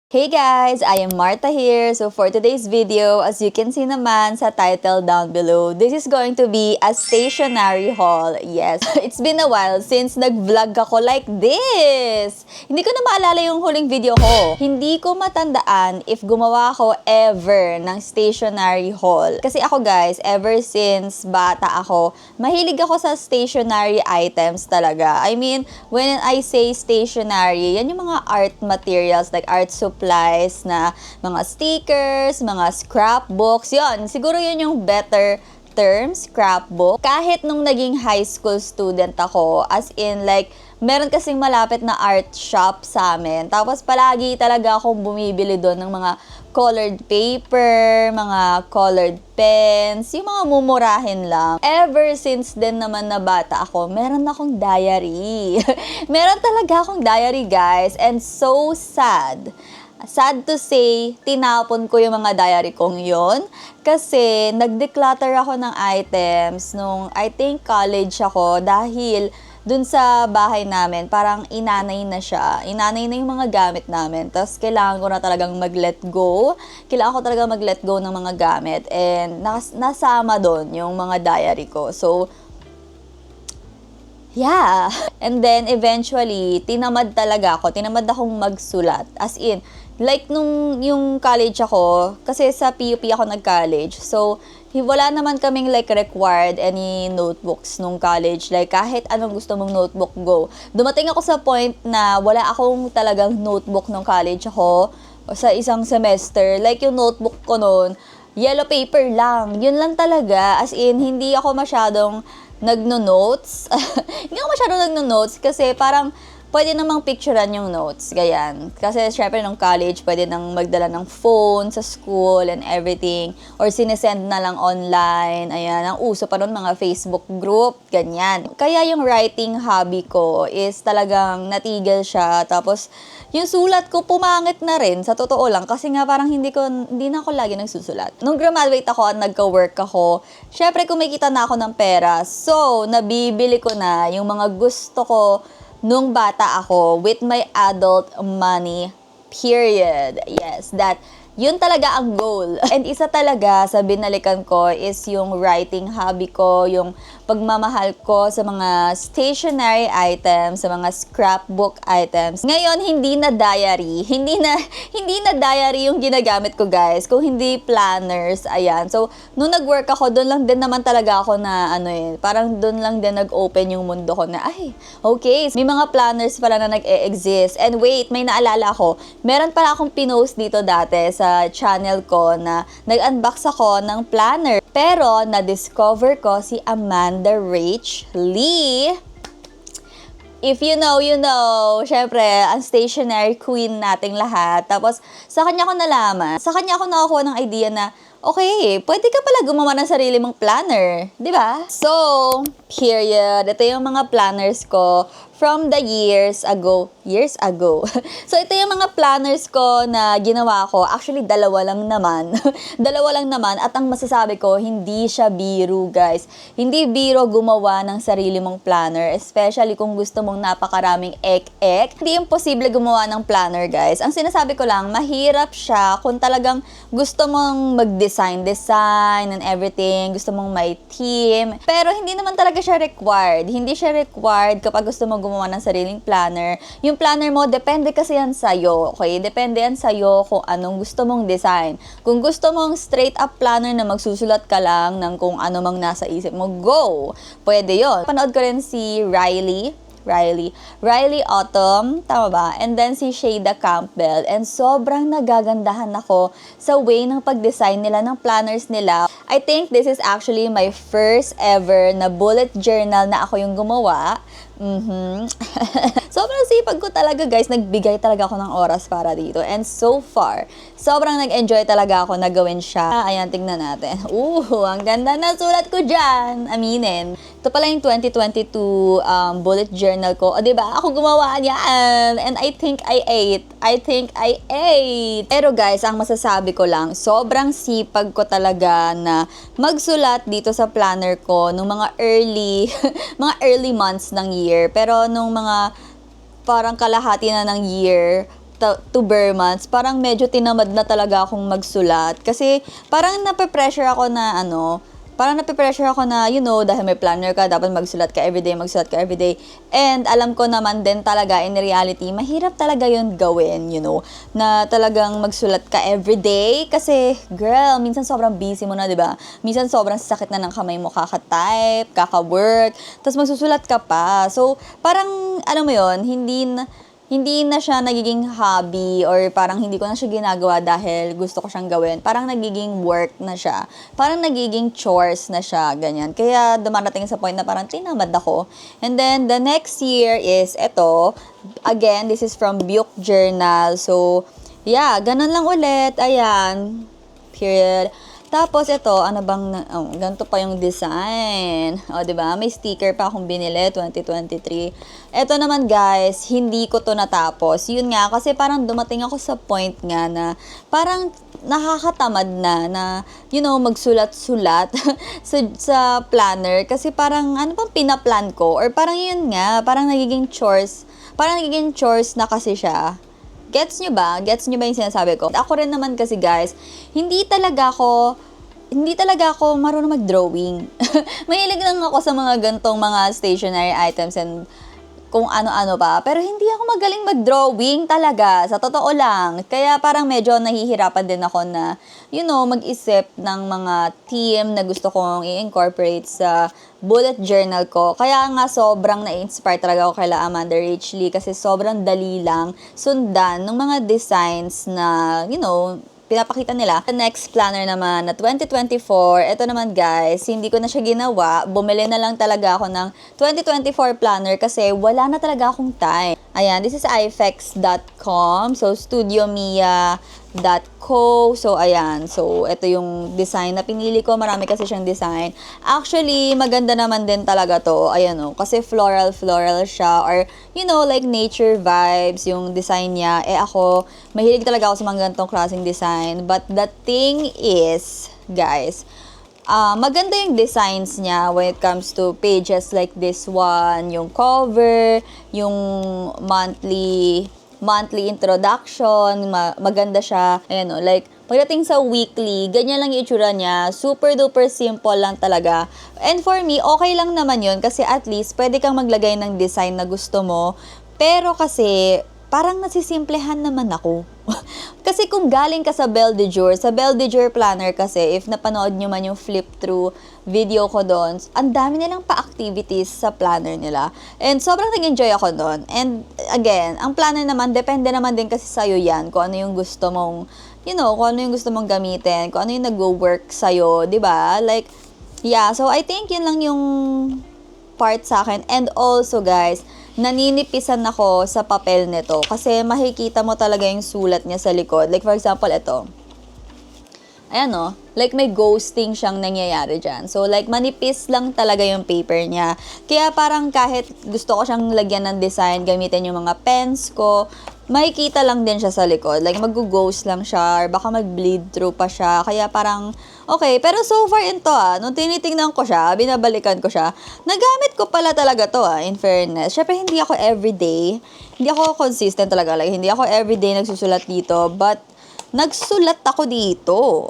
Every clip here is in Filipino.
Hey guys! I am Martha here. So for today's video, as you can see naman sa title down below, this is going to be a stationery haul. Yes, it's been a while since nag-vlog ako like this. Hindi ko na maalala yung huling video ko. Hindi ko matandaan if gumawa ako ever ng stationery haul. Kasi ako guys, ever since bata ako, mahilig ako sa stationery items talaga. I mean, when I say stationery, yan yung mga art materials like art supplies na mga stickers, mga scrapbooks. Yon, siguro yun yung better term, scrapbook. Kahit nung naging high school student ako, as in like, meron kasing malapit na art shop sa amin. Tapos palagi talaga akong bumibili doon ng mga colored paper, mga colored pens, yung mga mumurahin lang. Ever since then naman na bata ako, meron akong diary. Meron talaga akong diary, guys. And so sad. Sad to say, tinapon ko yung mga diary kong yon kasi nag-declutter ako ng items nung I think college ako dahil dun sa bahay namin, parang inanay na siya. Inanay na yung mga gamit namin. Tapos kailangan ko na talagang mag-let go. Kailangan ko talaga mag-let go ng mga gamit. And nasama doon yung mga diary ko. So, yeah. And then, eventually, tinamad talaga ako. Tinamad akong magsulat. As in, like nung yung college ako, kasi sa PUP ako nag-college. So, wala naman kaming like required any notebooks nung college. Like, kahit anong gusto mong notebook, go. Dumating ako sa point na wala akong talagang notebook nung college ako sa isang semester. Like, yung notebook ko noon, yellow paper lang. Yun lang talaga. As in, hindi ako masyadong nagno-notes. Hindi ako masyadong nagno-notes kasi parang pwede namang picturean yung notes, ganyan. Kasi syempre nung college, pwede nang magdala ng phone sa school and everything. Or sinesend na lang online. Ayan, ang uso pa nun mga Facebook group, ganyan. Kaya yung writing hobby ko is talagang natigil siya. Tapos, yung sulat ko pumangit na rin, sa totoo lang. Kasi nga parang hindi na ako lagi nagsusulat. Nung graduate ako at nagka-work ako, syempre kumikita na ako ng pera. So, nabibili ko na yung mga gusto ko nung bata ako with my adult money, period. Yes, yun talaga ang goal. And isa talaga sa binalikan ko is yung writing hobby ko, yung pagmamahal ko sa mga stationery items, sa mga scrapbook items. Ngayon, hindi na diary. Hindi na diary yung ginagamit ko, guys. Kung hindi planners, ayan. So, nung nag-work ako, doon lang din naman talaga ako na, parang doon lang din nag-open yung mundo ko na, ay, okay, may mga planners pala na nag-e-exist. And wait, may naalala ko. Meron pala akong pinost dito dati sa channel ko na nag-unbox ako ng planner. Pero, na-discover ko si Amanda Rach Lee. If you know, you know. Syempre, ang stationery queen nating lahat. Tapos, sa kanya ko nalaman. Sa kanya ako nakakuha ng idea na, okay, pwede ka pala gumawa ng sarili mong planner. Di ba? So, period. Ito yung mga planners ko from the years ago. So, ito yung mga planners ko na ginawa ko. Actually, dalawa lang naman. Dalawa lang naman. At ang masasabi ko, hindi siya biro, guys. Hindi biro gumawa ng sarili mong planner. Especially kung gusto mong napakaraming ek-ek. Hindi imposible gumawa ng planner, guys. Ang sinasabi ko lang, mahirap siya kung talagang gusto mong mag-design and everything. Gusto mong may team. Pero hindi naman talaga siya required. Hindi siya required kapag gusto mo gumawa ng sariling planner. Yung planner mo, depende kasi yan sa'yo, okay? Depende yan sa'yo kung anong gusto mong design. Kung gusto mong straight up planner na magsusulat ka lang ng kung ano mang nasa isip mo, go! Pwede yon. Panood ko rin si Riley Autumn, tama ba? And then si Shada Campbell. And sobrang nagagandahan ako sa way ng pag-design nila ng planners nila. I think this is actually my first ever na bullet journal na ako yung gumawa. Sobrang sipag ko talaga, guys. Nagbigay talaga ako ng oras para dito. And so far, sobrang nag-enjoy talaga ako na gawin siya. Ayan, tingnan natin. Ang ganda na sulat ko dyan. Aminin. Ito pala yung 2022 bullet journal ko. O, diba? Ako gumawa niyan. And I think I ate. Pero guys, ang masasabi ko lang, sobrang sipag ko talaga na magsulat dito sa planner ko nung mga early months ng year. year. Pero nung mga parang kalahati na ng year to bare months, parang medyo tinamad na talaga akong magsulat. Kasi parang nape-pressure ako na dahil may planner ka, dapat magsulat ka everyday. And alam ko naman din talaga, in reality, mahirap talaga yun gawin, na talagang magsulat ka everyday. Kasi, girl, minsan sobrang busy mo na, di ba? Minsan sobrang sakit na ng kamay mo kaka-type, kaka-work, tapos magsusulat ka pa. So, parang, alam mo yun, hindi na siya nagiging hobby or parang hindi ko na siya ginagawa dahil gusto ko siyang gawin. Parang nagiging work na siya. Parang nagiging chores na siya, ganyan. Kaya dumarating sa point na parang tinamad ako. And then, the next year is ito. Again, this is from Buke Journal. So, yeah, ganun lang ulit. Ayan. Period. Tapos ito, ganito pa yung design. O, diba? May sticker pa akong binili, 2023. Ito naman guys, hindi ko to natapos. Yun nga, kasi parang dumating ako sa point nga na parang nakakatamad na magsulat-sulat sa planner. Kasi parang, ano pang pinaplan ko? Or parang yun nga, parang nagiging chores na kasi siya. Gets nyo ba? Gets nyo ba yung sinasabi ko? Ako rin naman kasi guys, hindi talaga ako marunong mag-drawing. Mahilig lang ako sa mga gantong mga stationery items and kung ano-ano pa. Pero hindi ako magaling mag-drawing talaga. Sa totoo lang. Kaya parang medyo nahihirapan din ako na, mag-isip ng mga theme na gusto kong i-incorporate sa bullet journal ko. Kaya nga sobrang na-inspire talaga ako kay Amanda Rich Lee kasi sobrang dali lang sundan ng mga designs na, pinapakita nila. The next planner naman na 2024, ito naman guys, hindi ko na siya ginawa. Bumili na lang talaga ako ng 2024 planner kasi wala na talaga akong time. Ayan, this is ifex.com. So, studiomia.co. So, ayan. So, ito yung design na pinili ko. Marami kasi siyang design. Actually, maganda naman din talaga to. Ayan kasi floral siya. Or, like nature vibes, yung design niya. Ako, mahilig talaga ako sa mga ganitong klaseng design. But the thing is, guys, maganda yung designs niya when it comes to pages like this one, yung cover, yung monthly introduction, maganda siya. Ayan like, pagdating sa weekly, ganyan lang yung itsura niya. Super duper simple lang talaga. And for me, okay lang naman yun kasi at least pwede kang maglagay ng design na gusto mo. Pero kasi, parang nasisimplehan naman ako. Kasi kung galing ka sa Belle de Jour planner kasi, if napanood nyo man yung flip-through video ko doon, ang dami nilang pa-activities sa planner nila. And sobrang nag-enjoy ako doon. And again, ang planner naman, depende naman din kasi sa'yo yan, kung ano yung gusto mong, kung ano yung gusto mong gamitin, kung ano yung nag-work sa'yo, di ba? Like, yeah, so I think yun lang yung part sa akin. And also guys, naninipisan ako sa papel nito kasi makikita mo talaga yung sulat niya sa likod. Like for example, ito. Ayan like may ghosting siyang nangyayari dyan. So like manipis lang talaga yung paper niya. Kaya parang kahit gusto ko siyang lagyan ng design, gamitin yung mga pens ko, makikita lang din siya sa likod. Like mag-ghost lang siya or baka mag-bleed through pa siya. Kaya parang okay, pero so far into nung tinitingnan ko siya, binabalikan ko siya, nagamit ko pala talaga to in fairness. Syempre hindi ako everyday, hindi ako consistent talaga. Like hindi ako everyday nagsusulat dito, but nagsulat ako dito.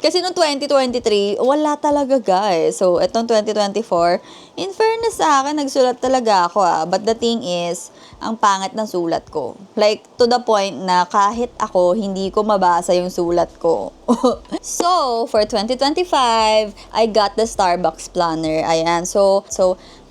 Kasi noong 2023, wala talaga guys. So, etong 2024, in fairness sa akin, nagsulat talaga ako But the thing is, ang pangit ng sulat ko. Like, to the point na kahit ako, hindi ko mabasa yung sulat ko. So, for 2025, I got the Starbucks planner. Ayan. So,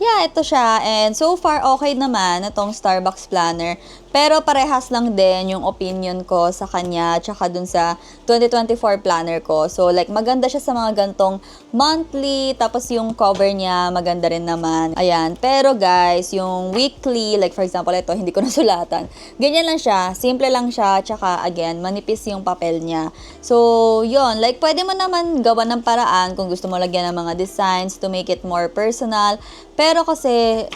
yeah, ito siya. And so far, okay naman itong Starbucks planner. Pero parehas lang din yung opinion ko sa kanya tsaka dun sa 2024 planner ko. So, like, maganda siya sa mga gantong monthly. Tapos yung cover niya, maganda rin naman. Ayan. Pero guys, yung weekly, like for example, ito, hindi ko nasulatan. Ganyan lang siya. Simple lang siya. Tsaka, again, manipis yung papel niya. So, yun. Like, pwede mo naman gawa ng paraan kung gusto mo lagyan ng mga designs to make it more personal. Pero kasi,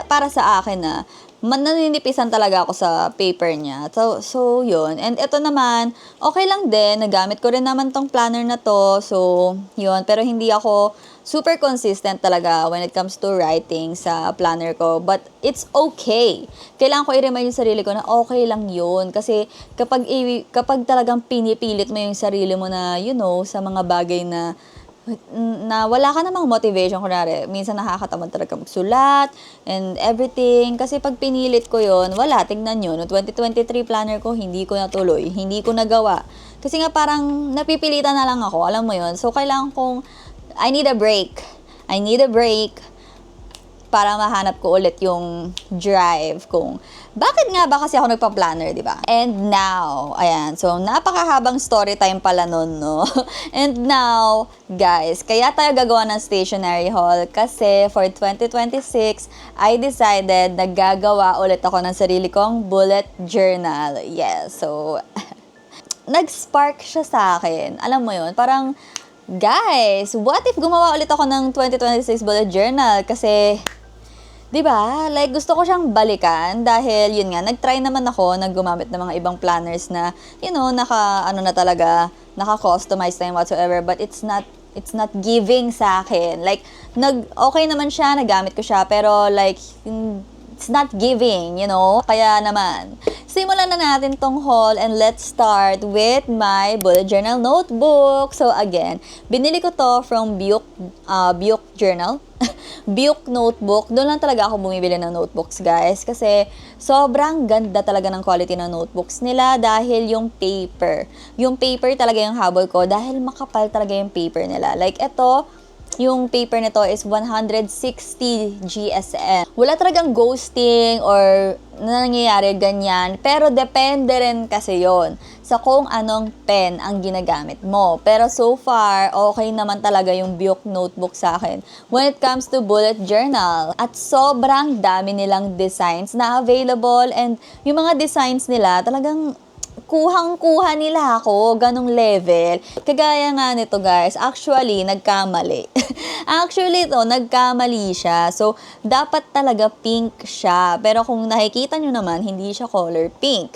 para sa akin naninipisan talaga ako sa paper niya. So yun. And ito naman, okay lang din. Nagamit ko rin naman tong planner na to. So, yun. Pero hindi ako super consistent talaga when it comes to writing sa planner ko. But it's okay. Kailangan ko i-remind yung sarili ko na okay lang yun. Kasi kapag talagang pinipilit mo yung sarili mo na, sa mga bagay na wala ka namang motivation, kunwari, minsan nakakatamad talaga magsulat and everything. Kasi pag pinilit ko yon, wala, tignan nyo, no 2023 planner ko, hindi ko natuloy, hindi ko nagawa. Kasi nga parang napipilitan na lang ako, alam mo yon. So, kailangan kong, I need a break para mahanap ko ulit yung drive kung bakit nga ba kasi ako nagpa-planner, di ba? And now, ayan, so napakahabang story time pala nun, no? And now, guys, kaya tayo gagawa ng stationery haul kasi for 2026, I decided na gagawa ulit ako ng sarili kong bullet journal. Yes, so nag-spark siya sa akin. Alam mo yun, parang, guys, what if gumawa ulit ako ng 2026 bullet journal? Kasi, 'di ba? Like, gusto ko siyang balikan dahil, yun nga, nag-try naman ako na gumamit ng mga ibang planners na, naka-customize na whatsoever, but it's not giving sa akin. Like, okay naman siya, nagamit ko siya, pero like, it's not giving, Kaya naman, simulan na natin tong haul and let's start with my bullet journal notebook. So again, binili ko to from Buick Journal. Buick notebook. Doon lang talaga ako bumibili ng notebooks, guys. Kasi sobrang ganda talaga ng quality ng notebooks nila dahil yung paper talaga yung habol ko dahil makapal talaga yung paper nila. Like, ito, yung paper nito is 160 GSM. Wala talagang ghosting or nangyayari ganyan. Pero depende rin kasi yon sa kung anong pen ang ginagamit mo. Pero so far, okay naman talaga yung Buick notebook sa akin when it comes to bullet journal. At sobrang dami nilang designs na available and yung mga designs nila talagang kuhang-kuha nila ako, ganong level. Kagaya nga nito, guys, actually, nagkamali. Nagkamali siya. So, dapat talaga pink siya. Pero kung nakikita nyo naman, hindi siya color pink.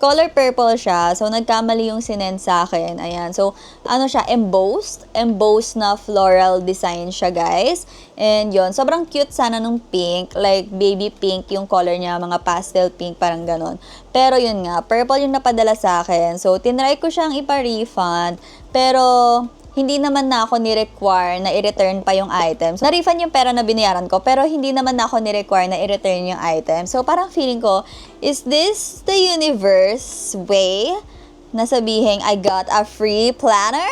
Color purple siya. So, nagkamali yung sinend sa akin. Ayan. So, embossed na floral design siya, guys. And yon, sobrang cute sana nung pink. Like, baby pink yung color niya, mga pastel pink, parang ganon. Pero yun nga, purple yung napadala sa akin. So, tinry ko siyang ipa-refund. Pero, hindi naman na ako ni-require na i-return pa yung item. So, na-refund yung pera na binayaran ko, pero hindi naman na ako ni-require na i-return yung item. So, parang feeling ko, is this the universe way na sabihin I got a free planner?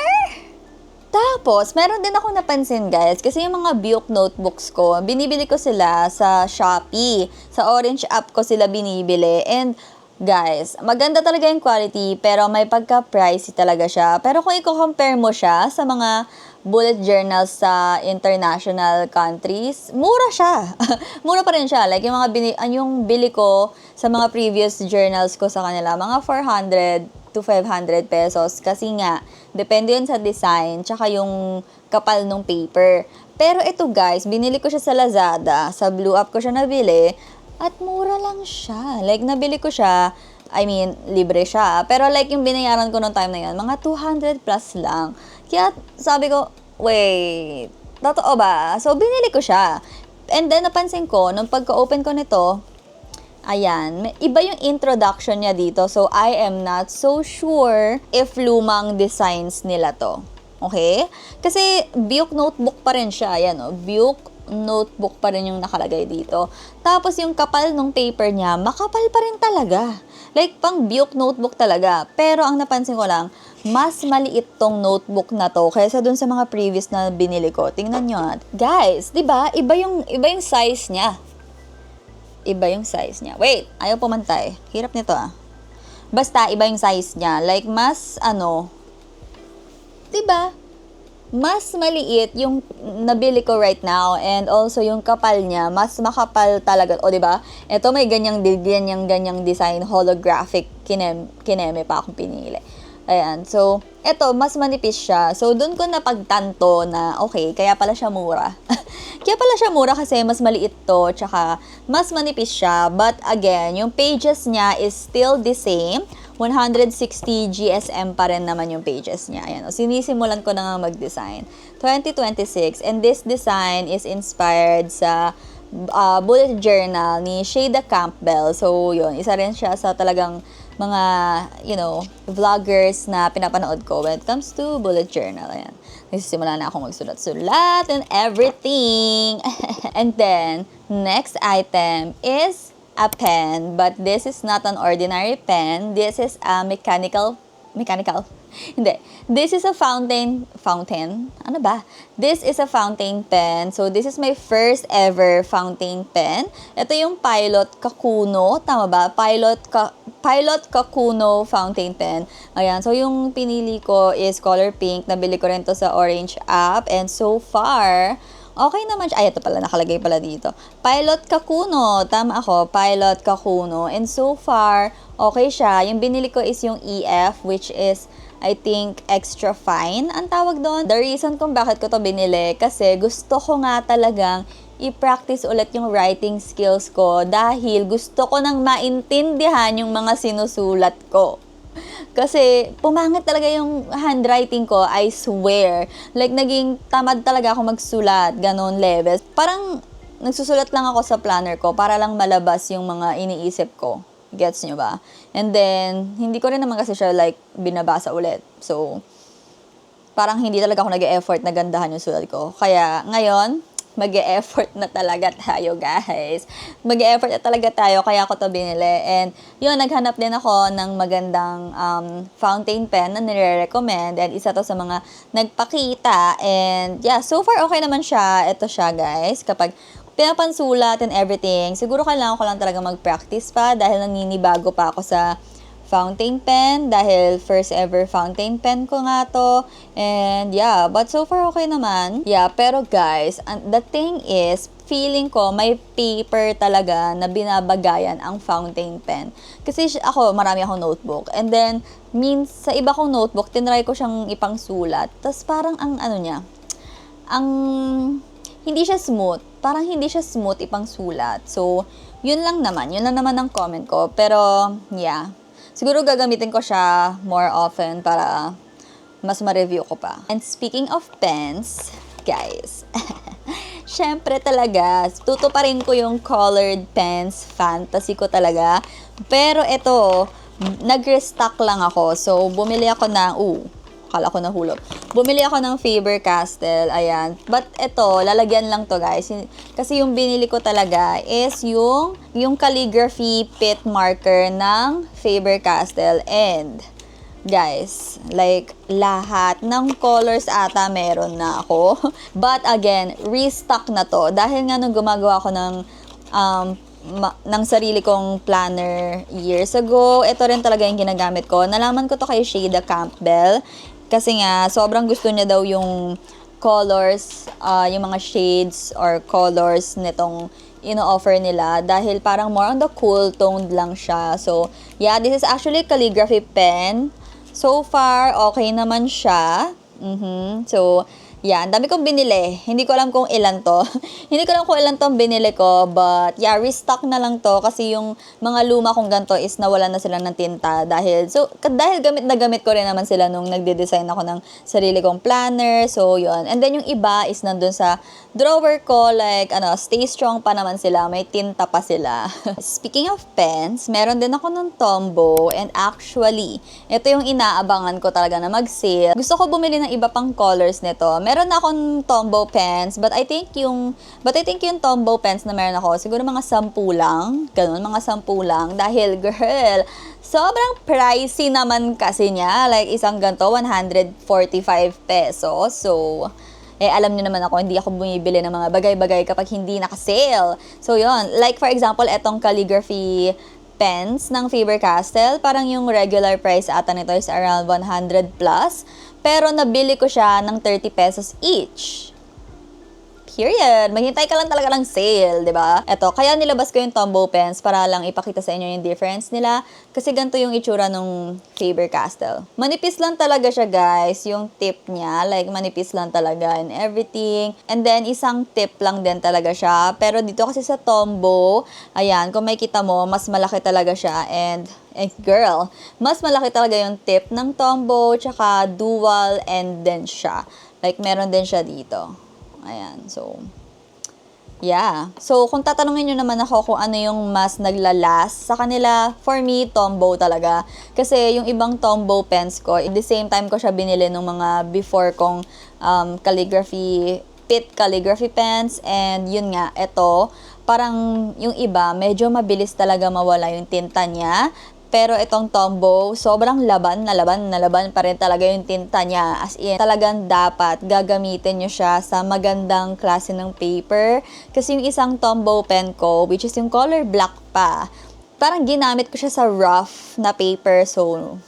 Tapos, meron din ako napansin, guys, kasi yung mga Buick notebooks ko, binibili ko sila sa Shopee. Sa Orange app ko sila binibili. And, guys, maganda talaga yung quality, pero may pagka-pricey talaga siya. Pero kung i-compare mo siya sa mga bullet journals sa international countries, mura siya. Mura pa rin siya. Like, yung bili ko sa mga previous journals ko sa kanila, mga 400 to 500 pesos. Kasi nga, depende yun sa design, tsaka yung kapal ng paper. Pero ito, guys, binili ko siya sa Lazada. Sa Blue App ko siya nabili. At mura lang siya. Like, nabili ko siya, libre siya. Pero like, yung binayaran ko noong time na yan, mga 200 plus lang. Kaya sabi ko, wait, totoo ba? So, binili ko siya. And then, napansin ko, nung pagka-open ko nito, ayan, iba yung introduction niya dito. So, I am not so sure if lumang designs nila to. Okay? Kasi, Buick notebook pa rin siya. Ayan, Buick notebook pa rin yung nakalagay dito. Tapos yung kapal ng paper niya, makapal pa rin talaga. Like, pang Buick notebook talaga. Pero ang napansin ko lang, mas maliit tong notebook na to kaysa dun sa mga previous na binili ko. Tingnan nyo. Guys, di ba? Iba yung size niya. Iba yung size niya. Wait, ayaw pumantay. Hirap nito Basta, iba yung size niya. Like, mas, di ba? Mas maliit yung nabili ko right now and also yung kapal niya, mas makapal talaga. O, diba? Ito may ganyang design, holographic, kineme pa akong pinili. Ayan. So, eto, mas manipis siya. So, dun ko napagtanto na, okay, kaya pala siya mura. Kaya pala siya mura kasi mas maliit to, tsaka mas manipis siya. But again, yung pages niya is still the same. 160 GSM pa rin naman yung pages niya. Ayan. O, sinisimulan ko na nga mag-design. 2026. And this design is inspired sa bullet journal ni Shada Campbell. So, yun. Isa rin siya sa talagang mga, vloggers na pinapanood ko when it comes to bullet journal. Ayan. Nagsisimula na akong magsulat-sulat and everything. And then, next item is a pen. But this is not an ordinary pen. This is a mechanical. Hindi. This is a fountain. Ano ba? This is a fountain pen. So, this is my first ever fountain pen. Ito yung Pilot Kakuno. Tama ba? Pilot Kakuno fountain pen. Ayan. So, yung pinili ko is color pink. Nabili ko rin to sa Orange app. And so far, okay naman siya. Ay, ito pala. Nakalagay pala dito. Pilot Kakuno. Tama ako. Pilot Kakuno. And so far, okay siya. Yung binili ko is yung EF, which is, I think, extra fine ang tawag doon. The reason kung bakit ko to binili, kasi gusto ko nga talagang i-practice ulit yung writing skills ko dahil gusto ko nang maintindihan yung mga sinusulat ko. Kasi pumangit talaga yung handwriting ko, I swear. Like, naging tamad talaga ako magsulat, ganon level. Parang nagsusulat lang ako sa planner ko para lang malabas yung mga iniisip ko. Gets nyo ba? And then, hindi ko rin naman kasi siya like binabasa ulit. So, parang hindi talaga ako nag-e-effort na gandahan yung sulat ko. Kaya, ngayon, mag-e-effort na talaga tayo, guys. Mag-e-effort na talaga tayo, kaya ako to binili. And, yun, naghanap din ako ng magandang fountain pen na nire-recommend. And, isa to sa mga nagpakita. And, yeah, so far, okay naman siya. Ito siya, guys. Kapag pinapansulat and everything, siguro kailangan ko lang talaga mag-practice pa dahil naninibago pa ako sa fountain pen dahil first ever fountain pen ko nga to. And yeah, but so far okay naman. Yeah, pero guys, the thing is, feeling ko may paper talaga na binabagayan ang fountain pen. Kasi ako, marami akong notebook. And then, sa iba kong notebook, tinry ko siyang ipangsulat. Tapos parang hindi siya smooth. Parang hindi siya smooth ipang sulat. So, yun lang naman ang comment ko. Pero, yeah. Siguro gagamitin ko siya more often para mas ma-review ko pa. And speaking of pens, guys, syempre talaga, tutuparin ko yung colored pens. Fantasy ko talaga. Pero ito, nag-restock lang ako. So, bumili ako ng, akala ko nahulog. Bumili ako ng Faber-Castell, ayan. But ito, lalagyan lang to, guys. Kasi yung binili ko talaga is yung calligraphy pit marker ng Faber-Castell. And, guys, like, lahat ng colors ata meron na ako. But again, restock na to. Dahil nga nung gumagawa ako ng sarili kong planner years ago, ito rin talaga yung ginagamit ko. Nalaman ko to kay Shada Campbell. Kasi nga, sobrang gusto niya daw yung colors, yung mga shades or colors nitong ino-offer nila dahil parang more on the cool toned lang siya. So, yeah, this is actually a calligraphy pen. So far, okay naman siya. So, yeah, ang dami kong binili. Hindi ko alam kung ilan to. Hindi ko alam kung ilan tong binili ko. But, yeah, restock na lang to. Kasi yung mga luma kong ganito is nawala na sila ng tinta. Dahil gamit na gamit ko rin naman sila nung nagde-design ako ng sarili kong planner. So, yun. And then, yung iba is nandun sa drawer ko. Like, stay strong pa naman sila. May tinta pa sila. Speaking of pens, meron din ako ng Tombow. And actually, ito yung inaabangan ko talaga na mag-sale. Gusto ko bumili ng iba pang colors nito. Meron na akong Tombow pens, but I think yung Tombow pens na meron ako, siguro mga 10 lang. Ganun, mga 10 lang. Dahil, girl, sobrang pricey naman kasi niya. Like, isang ganito, 145 pesos. So, alam niyo naman ako, hindi ako bumibili ng mga bagay-bagay kapag hindi naka-sale. So, yun. Like, for example, etong calligraphy pens ng Faber-Castell, parang yung regular price ata nito is around 100 plus. Pero nabili ko siya ng 30 pesos each. Period. Maghintay ka lang talaga ng sale, di ba? Eto, kaya nilabas ko yung Tombow pens para lang ipakita sa inyo yung difference nila. Kasi ganito yung itsura nung Faber-Castell. Manipis lang talaga siya, guys. Yung tip niya, like manipis lang talaga and everything. And then, isang tip lang din talaga siya. Pero dito kasi sa Tombow, ayan, kung makikita mo, mas malaki talaga siya. And girl, mas malaki talaga yung tip ng Tombow, tsaka dual end din siya. Like, meron din siya dito. Ayan, so, yeah. So, kung tatanungin nyo naman ako kung ano yung mas naglalas sa kanila, for me, Tombow talaga. Kasi yung ibang Tombow pens ko, at the same time ko siya binili nung mga before kong Pitt calligraphy pens. And yun nga, ito, parang yung iba, medyo mabilis talaga mawala yung tinta niya. Pero itong Tombow, sobrang laban pa rin talaga yung tinta niya. As in, talagang dapat gagamitin nyo siya sa magandang klase ng paper. Kasi yung isang Tombow pen ko, which is yung color black pa, parang ginamit ko siya sa rough na paper. So,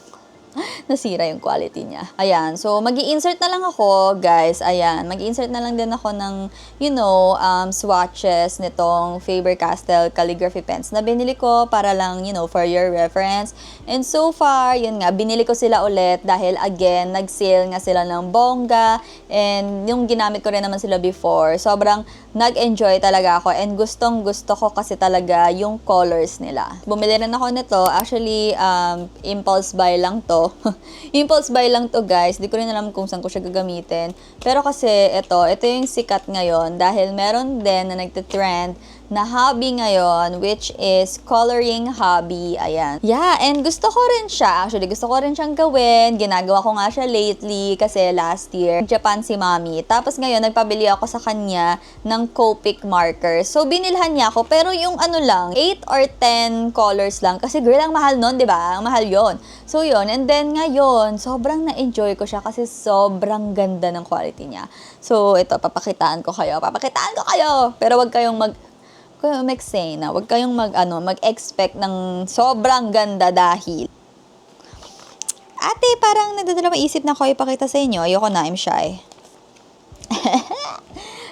nasira yung quality niya. Ayan. So, mag-i-insert na lang ako, guys. Ayan. Mag-i-insert na lang din ako ng, swatches nitong Faber-Castell calligraphy pens na binili ko para lang, for your reference. And so far, yun nga, binili ko sila ulit dahil, again, nag-sale nga sila ng bongga. And yung ginamit ko rin naman sila before. Sobrang nag-enjoy talaga ako. And gustong-gusto ko kasi talaga yung colors nila. Bumili rin ako nito. Actually, impulse buy lang to. Impulse buy lang to, guys. Di ko rin alam kung saan ko siya gagamitin. Pero kasi ito yung sikat ngayon dahil meron din na nagtitrend na hobby ngayon, which is coloring hobby. Ayan. Yeah, and gusto ko rin siya. Actually, gusto ko rin siyang gawin. Ginagawa ko nga siya lately kasi last year, Japan si Mami. Tapos ngayon, nagpabili ako sa kanya ng Copic markers. So, binilhan niya ako. Pero yung ano lang, 8 or 10 colors lang. Kasi girl, ang mahal nun, di ba? Ang mahal yon. So, yun. And then, ngayon, sobrang na-enjoy ko siya kasi sobrang ganda ng quality niya. So, ito, papakitaan ko kayo. Pero wag kayong huwag kayong mag-expect ng sobrang ganda dahil ate, parang nagdadalawang isip na ako ipakita sa inyo. Ayoko na, I'm shy.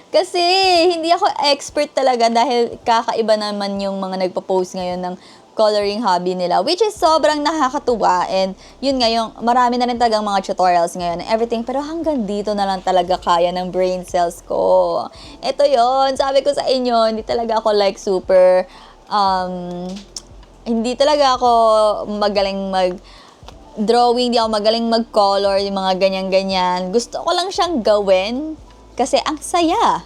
Kasi hindi ako expert talaga dahil kakaiba naman yung mga nagpo-post ngayon ng coloring hobby nila, which is sobrang nakakatuwa. And yun nga, yung marami na rin talagang mga tutorials ngayon and everything, pero hanggang dito na lang talaga kaya ng brain cells ko. Ito yon, sabi ko sa inyo, hindi talaga ako like super hindi talaga ako magaling drawing, hindi ako magaling mag-color, yung mga ganyan-ganyan. Gusto ko lang siyang gawin kasi ang saya.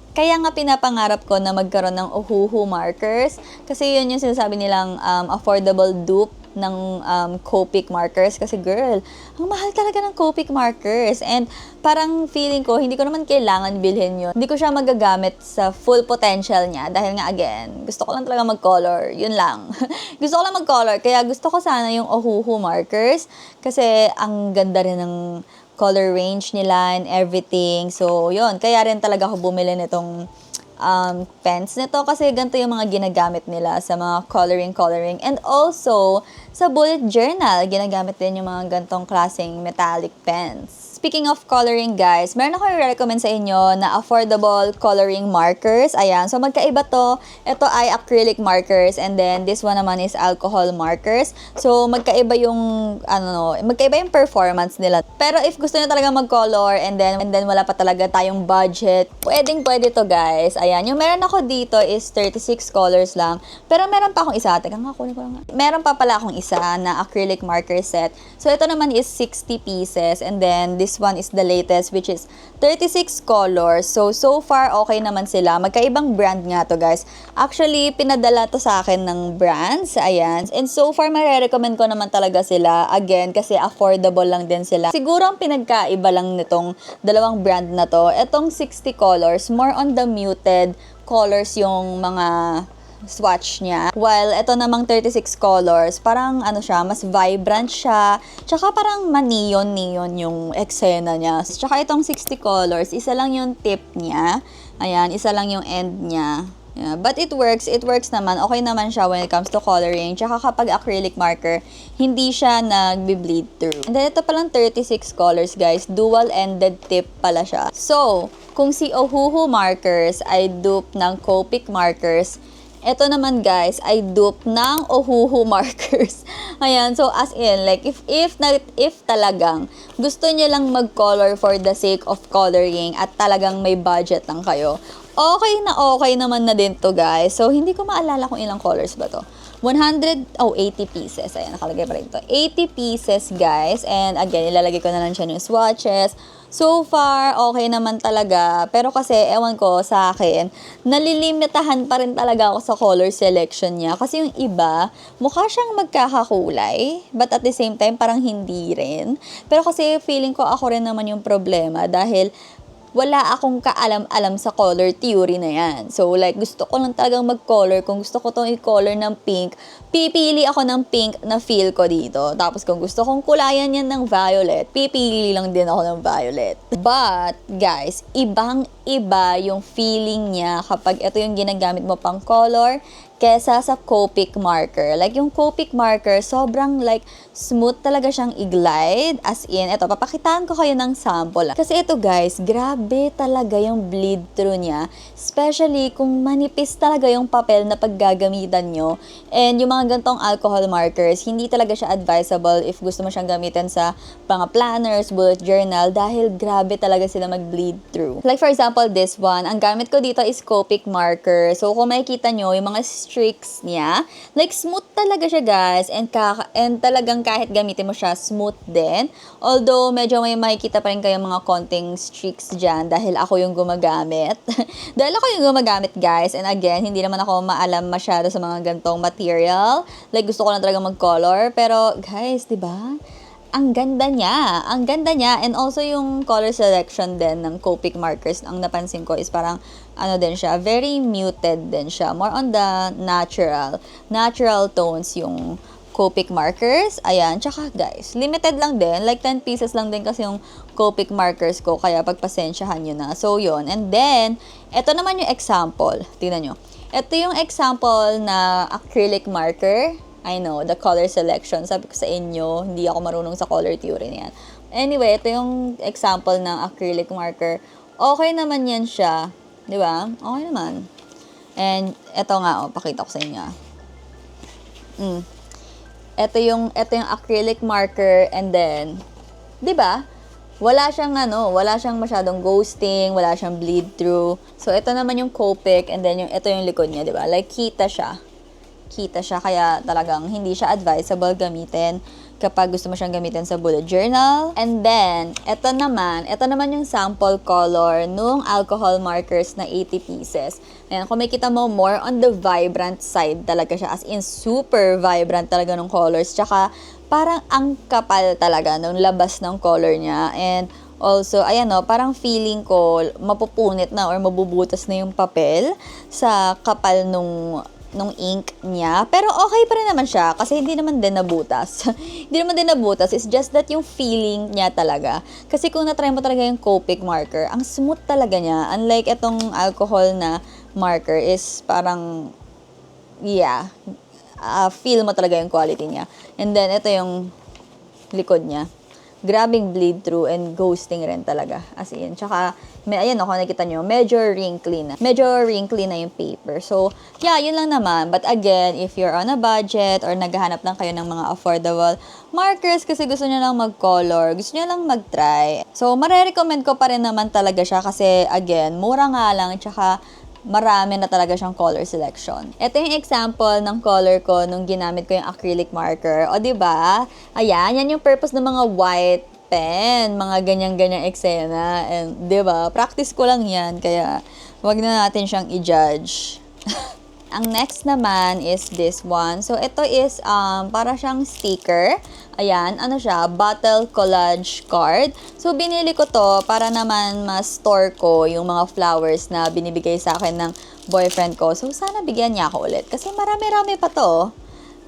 Kaya nga pinapangarap ko na magkaroon ng Ohuhu markers. Kasi yun yung sinasabi nilang affordable dupe ng Copic markers. Kasi girl, ang mahal talaga ng Copic markers. And parang feeling ko, hindi ko naman kailangan bilhin yun. Hindi ko siya magagamit sa full potential niya. Dahil nga again, gusto ko lang talaga mag-color. Yun lang. Gusto ko lang mag-color. Kaya gusto ko sana yung Ohuhu markers. Kasi ang ganda rin ng color range nila and everything. So, yun. Kaya rin talaga ako bumili nitong pens nito kasi ganito yung mga ginagamit nila sa mga coloring. And also, sa bullet journal, ginagamit din yung mga gantong klaseng metallic pens. Speaking of coloring, guys, meron ako i-recommend sa inyo na affordable coloring markers. Ayan. So, magkaiba to. Ito ay acrylic markers and then this one naman is alcohol markers. So, magkaiba yung performance nila. Pero if gusto niyo talaga mag-color and then wala pa talaga tayong budget, pwede to, guys. Ayan. Yung meron ako dito is 36 colors lang. Pero meron pa akong isa. Teka nga, kunin ko lang. Meron pa pala akong isa na acrylic marker set. So, ito naman is 60 pieces and then this one is the latest, which is 36 colors. So far, okay naman sila. Magkaibang brand nga to, guys. Actually, pinadala to sa akin ng brands. Ayan. And so far, marirecommend ko naman talaga sila. Again, kasi affordable lang din sila. Siguro ang pinagkaiba lang nitong dalawang brand na to, etong 60 colors, more on the muted colors yung mga swatch niya. While ito namang 36 colors, parang mas vibrant siya. Tsaka parang neon yung eksena niya. Tsaka itong 60 colors, isa lang yung tip niya. Ayan, isa lang yung end niya. Yeah, but it works naman, okay naman siya when it comes to coloring. Tsaka kapag acrylic marker, hindi siya nagbe-bleed through. And then ito palang 36 colors guys, dual-ended tip pala siya. So, kung si Ohuhu markers ay dupe ng Copic markers, ito naman guys ay dupe ng Ohuhu markers. Ayan, so as in, like if talagang gusto niyo lang mag-color for the sake of coloring at talagang may budget lang kayo, okay naman na din to guys. So, hindi ko maalala kung ilang colors ba to. 80 pieces. Ayan, nakalagay pa rin to. 80 pieces guys. And again, ilalagay ko na lang siya yung swatches. So far, okay naman talaga. Pero kasi, ewan ko sa akin, nalilimitahan pa rin talaga ako sa color selection niya. Kasi yung iba, mukha siyang magkakakulay. But at the same time, parang hindi rin. Pero kasi feeling ko ako rin naman yung problema. Dahil wala akong kaalam-alam sa color theory na yan. So, like, gusto ko lang talagang mag-color. Kung gusto ko itong i-color ng pink, pipili ako ng pink na feel ko dito. Tapos, kung gusto kong kulayan yan ng violet, pipili lang din ako ng violet. But, guys, ibang-iba yung feeling niya kapag ito yung ginagamit mo pang color kesa sa Copic marker. Like, yung Copic marker, sobrang like, smooth talaga siyang i-glide. As in, eto, papakitaan ko kayo ng sample. Kasi ito guys, grabe talaga yung bleed through niya. Especially kung manipis talaga yung papel na paggagamitan nyo. And yung mga gantong alcohol markers, hindi talaga siya advisable if gusto mo siyang gamitin sa mga planners, bullet journal, dahil grabe talaga sila mag-bleed through. Like for example, this one, ang gamit ko dito is Copic marker. So, kung makikita nyo, yung mga streaks niya, like smooth talaga siya guys, and talagang kahit gamitin mo siya, smooth din. Although, medyo may makikita pa rin kayo mga konting streaks dyan dahil ako yung gumagamit. Dahil ako yung gumagamit guys, and again, hindi naman ako maalam masyado sa mga gantong material. Like, gusto ko lang talaga mag-color, pero guys, diba? Ang ganda niya, and also yung color selection din ng Copic markers, ang napansin ko is parang, ano din siya, very muted din siya, more on the natural tones yung Copic markers. Ayan, tsaka guys, limited lang din, like 10 pieces lang din kasi yung Copic markers ko, kaya pagpasensyahan nyo na. So, yun, and then, eto naman yung example, tingnan nyo. Ito yung example na acrylic marker. I know, the color selection. Sabi ko sa inyo, hindi ako marunong sa color theory niyan. Anyway, ito yung example ng acrylic marker. Okay naman yan siya. Di ba? Okay naman. And, ito nga, pakita ko sa inyo. Ito yung acrylic marker, and then, di ba? Wala siyang masyadong ghosting, wala siyang bleed through. So, ito naman yung Copic, and then ito yung likod niya, di ba? Like, kita siya, kaya talagang hindi siya advisable gamitin kapag gusto mo siyang gamitin sa bullet journal. And then, ito naman yung sample color nung alcohol markers na 80 pieces. Ayan, kung makita mo, more on the vibrant side talaga siya. As in, super vibrant talaga ng colors. Tsaka, parang ang kapal talaga nung labas ng color niya. And also, ayan o, parang feeling ko mapupunit na or mabubutas na yung papel sa kapal nung ink niya. Pero okay pa rin naman siya kasi hindi naman din nabutas. Hindi naman din nabutas. It's just that yung feeling niya talaga. Kasi kung na-try mo talaga yung Copic marker, ang smooth talaga niya. Unlike itong alcohol na marker is parang, yeah, feel mo talaga yung quality niya. And then, ito yung likod niya. Grabing bleed through and ghosting rin talaga. As in, tsaka, ayan kung nakita nyo, medyo wrinkly na yung paper. So, yeah, yun lang naman. But again, if you're on a budget or naghahanap lang kayo ng mga affordable markers kasi gusto nyo lang mag-color, gusto nyo lang mag-try. So, marirecommend ko pa rin naman talaga siya kasi, again, mura nga lang, tsaka marami na talaga siyang color selection. Ito yung example ng color ko nung ginamit ko yung acrylic marker. O, diba? Ayan, yan yung purpose ng mga white pen, mga ganyan-ganyang eksena. And, diba? Practice ko lang yan, kaya wag na natin siyang i-judge. Ang next naman is this one. So, ito is para siyang sticker. Ayan, ano siya? Bottle collage card. So, binili ko to para naman ma-store ko yung mga flowers na binibigay sa akin ng boyfriend ko. So, sana bigyan niya ako ulit. Kasi marami-rami pa to.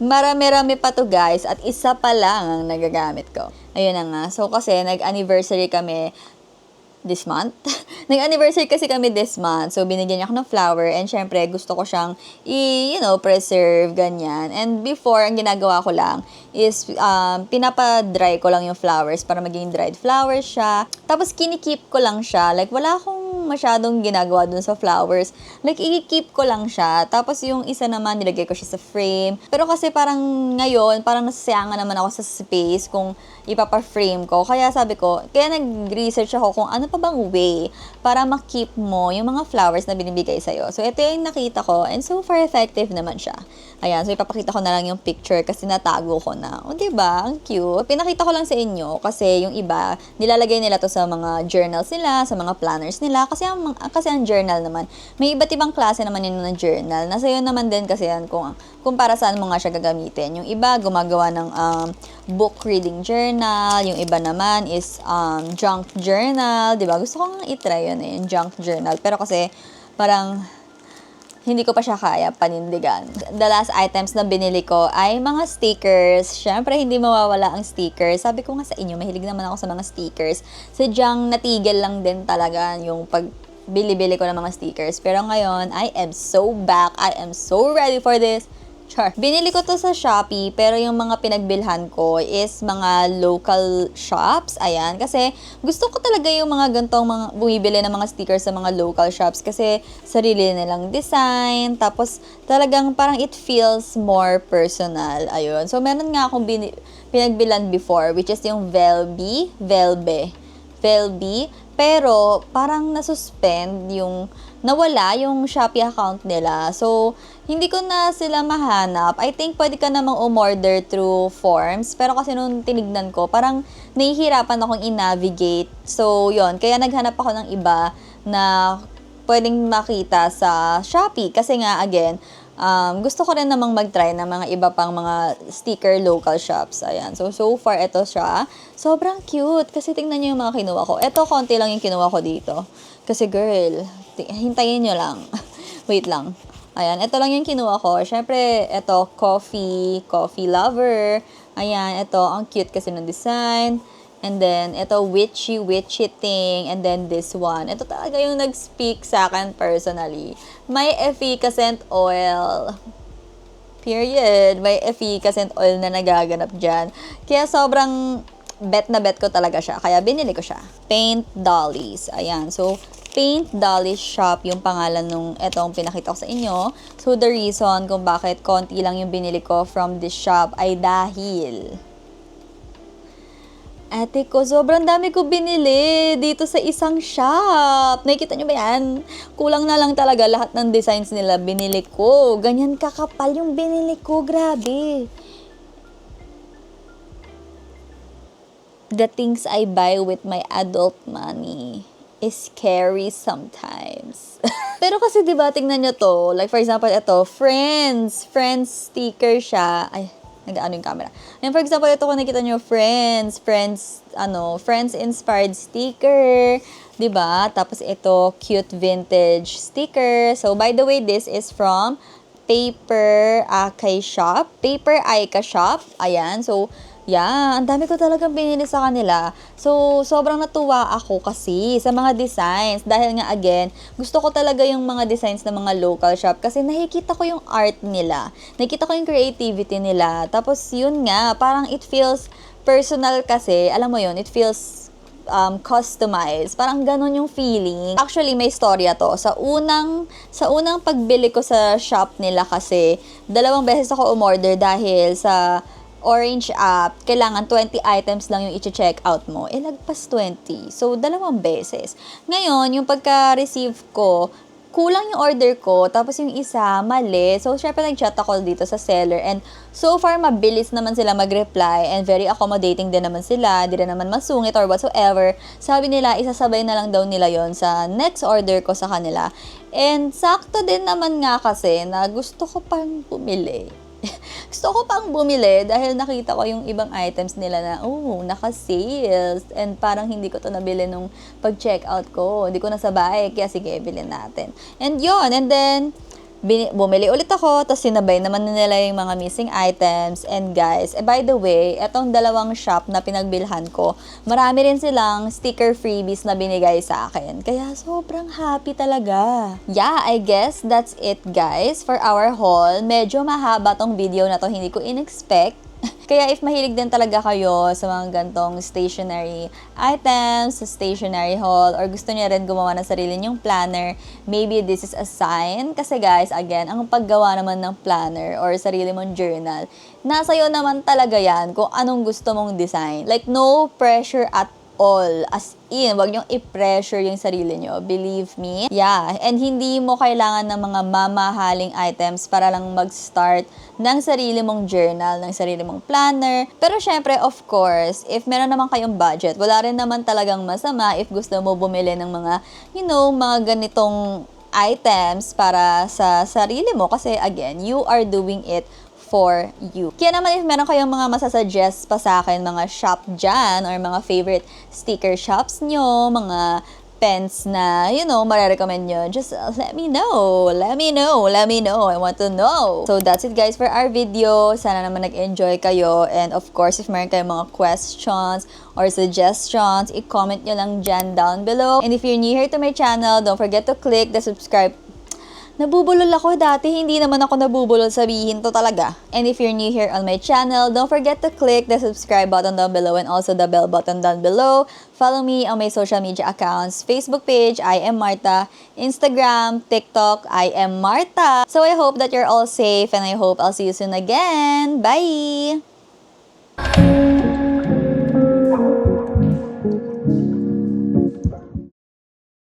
Marami-rami pa to guys. At isa pa lang ang nagagamit ko. Ayun na nga. So, kasi nag-anniversary kami this month. Nag-anniversary kasi kami this month. So, binigyan niya ako ng flower. And syempre, gusto ko siyang preserve, ganyan. And before, ang ginagawa ko lang is, pinapa-dry ko lang yung flowers para maging dried flowers siya. Tapos, kinikip ko lang siya. Like, wala akong masyadong ginagawa dun sa flowers. Like, i-keep ko lang siya. Tapos, yung isa naman, nilagay ko siya sa frame. Pero kasi parang ngayon, parang nasasayangan naman ako sa space kung ipapa-frame ko. Kaya sabi ko, kaya nag-research ako kung ano pa bang way para ma-keep mo yung mga flowers na binibigay sa'yo. So, ito yung nakita ko and so far effective naman siya. Ayan, so ipapakita ko na lang yung picture kasi natago ko na. O, diba? Ang cute. Pinakita ko lang sa inyo kasi yung iba, nilalagay nila to sa mga journals nila, sa mga planners nila. Kasi ang journal naman, may iba't ibang klase naman yun ng journal. Nasa yun naman din kasi yan kung para saan mo nga siya gagamitin. Yung iba, gumagawa ng book reading journal. Yung iba naman is junk journal. Diba? Gusto ko nga itry yun yung junk journal. Pero kasi, parang hindi ko pa siya kaya panindigan. The last items na binili ko ay mga stickers. Syempre, hindi mawawala ang stickers. Sabi ko nga sa inyo, mahilig naman ako sa mga stickers. Sadyang natigil lang din talaga yung bili-bili ko ng mga stickers. Pero ngayon, I am so back. I am so ready for this. Char. Binili ko to sa Shopee, pero yung mga pinagbilhan ko is mga local shops. Ayan, kasi gusto ko talaga yung mga gantong bumibili ng mga stickers sa mga local shops kasi sarili nilang design, tapos talagang parang it feels more personal. Ayun. So, meron nga akong pinagbilan before, which is yung Velbe. Pero parang nasuspend nawala yung Shopee account nila. So, hindi ko na sila mahanap. I think pwede ka namang umorder through forms. Pero kasi nung tinignan ko, parang nahihirapan akong i-navigate. So, yon. Kaya naghanap ako ng iba na pwedeng makita sa Shopee. Kasi nga, again, gusto ko rin namang mag-try ng mga iba pang mga sticker local shops. Ayan. So far, ito siya. Sobrang cute. Kasi tingnan nyo yung mga kinuha ko. Ito, konti lang yung kinuha ko dito. Kasi girl, hintayin nyo lang. Wait lang. Ayan, ito lang yung kinuha ko. Syempre, ito, coffee lover. Ayan, ito, ang cute kasi ng design. And then, ito, witchy thing. And then, this one. Ito talaga yung nag-speak sa akin personally. May efficacent oil. Period. May efficacent oil na nagaganap dyan. Kaya sobrang bet na bet ko talaga siya. Kaya binili ko siya. Paint Dollies. Ayan. So, Paint Dollies Shop yung pangalan nung etong pinakita ko sa inyo. So, the reason kung bakit konti lang yung binili ko from this shop ay dahil ate ko, sobrang dami ko binili dito sa isang shop. Nakikita nyo ba yan? Kulang na lang talaga lahat ng designs nila binili ko. Ganyan kakapal yung binili ko. Grabe. The things I buy with my adult money is scary sometimes. Pero kasi diba, tingnan nyo to. Like for example, ito, Friends sticker siya. Ay, nag-ano yung camera. And for example, ito kung nakita nyo, Friends inspired sticker, diba? Tapos ito, cute vintage sticker. So, by the way, this is from Paper Aika Shop. Ayan. So, yeah, ang dami ko talagang binili sa kanila. So, sobrang natuwa ako kasi sa mga designs. Dahil nga, again, gusto ko talaga yung mga designs ng mga local shop kasi nakikita ko yung art nila. Nakikita ko yung creativity nila. Tapos, yun nga, parang it feels personal kasi. Alam mo yun, it feels customized. Parang ganun yung feeling. Actually, may storya to. Sa unang pagbili ko sa shop nila kasi, 2 beses ako umorder dahil sa Orange app, kailangan 20 items lang yung i-check out mo. Lagpas 20. So, 2 beses. Ngayon, yung pagka-receive ko, kulang yung order ko, tapos yung isa, mali. So, syempre, nag-chat ako dito sa seller. And so far, mabilis naman sila mag-reply and very accommodating din naman sila. Di rin naman masungit or whatsoever. Sabi nila, isasabay na lang daw nila yon sa next order ko sa kanila. And sakto din naman nga kasi na gusto ko pang bumili. Gusto ko pang bumili dahil nakita ko yung ibang items nila na, naka-sales. And parang hindi ko to nabili nung pag-check out ko. Hindi ko nasabay. Kaya sige, bilhin natin. And yon. And then, bumili ulit ako, tapos sinabay naman nila yung mga missing items. And guys, by the way, etong dalawang shop na pinagbilhan ko, marami rin silang sticker freebies na binigay sa akin. Kaya sobrang happy talaga. Yeah, I guess that's it guys for our haul. Medyo mahaba tong video na to, hindi ko in-expect. Kaya if mahilig din talaga kayo sa mga gantong stationery items, sa stationery haul, or gusto niya rin gumawa ng sarili niyong planner, maybe this is a sign. Kasi guys, again, ang paggawa naman ng planner or sarili mong journal, nasa iyo naman talaga yan kung anong gusto mong design. Like, no pressure at all. As in, wag niyong i-pressure yung sarili niyo. Believe me. Yeah, and hindi mo kailangan ng mga mamahaling items para lang mag-start ng sarili mong journal, ng sarili mong planner. Pero syempre, of course, if meron naman kayong budget, wala rin naman talagang masama if gusto mo bumili ng mga, mga ganitong items para sa sarili mo. Kasi again, you are doing it for you. Kaya naman if meron kayong mga masasuggest pa sa akin, mga shop dyan, or mga favorite sticker shops nyo, mga pens na, marirecommend nyo, just let me know. Let me know. I want to know. So that's it guys for our video. Sana naman nag-enjoy kayo. And of course, if meron kayong mga questions or suggestions, i-comment nyo lang dyan down below. And if you're new here to my channel, don't forget to click the subscribe. Nabubulol ako dati, hindi naman ako nabubulol, sabihin to talaga. And if you're new here on my channel, don't forget to click the subscribe button down below and also the bell button down below. Follow me on my social media accounts, Facebook page, I am Marta, Instagram, TikTok, I am Marta. So I hope that you're all safe and I hope I'll see you soon again. Bye!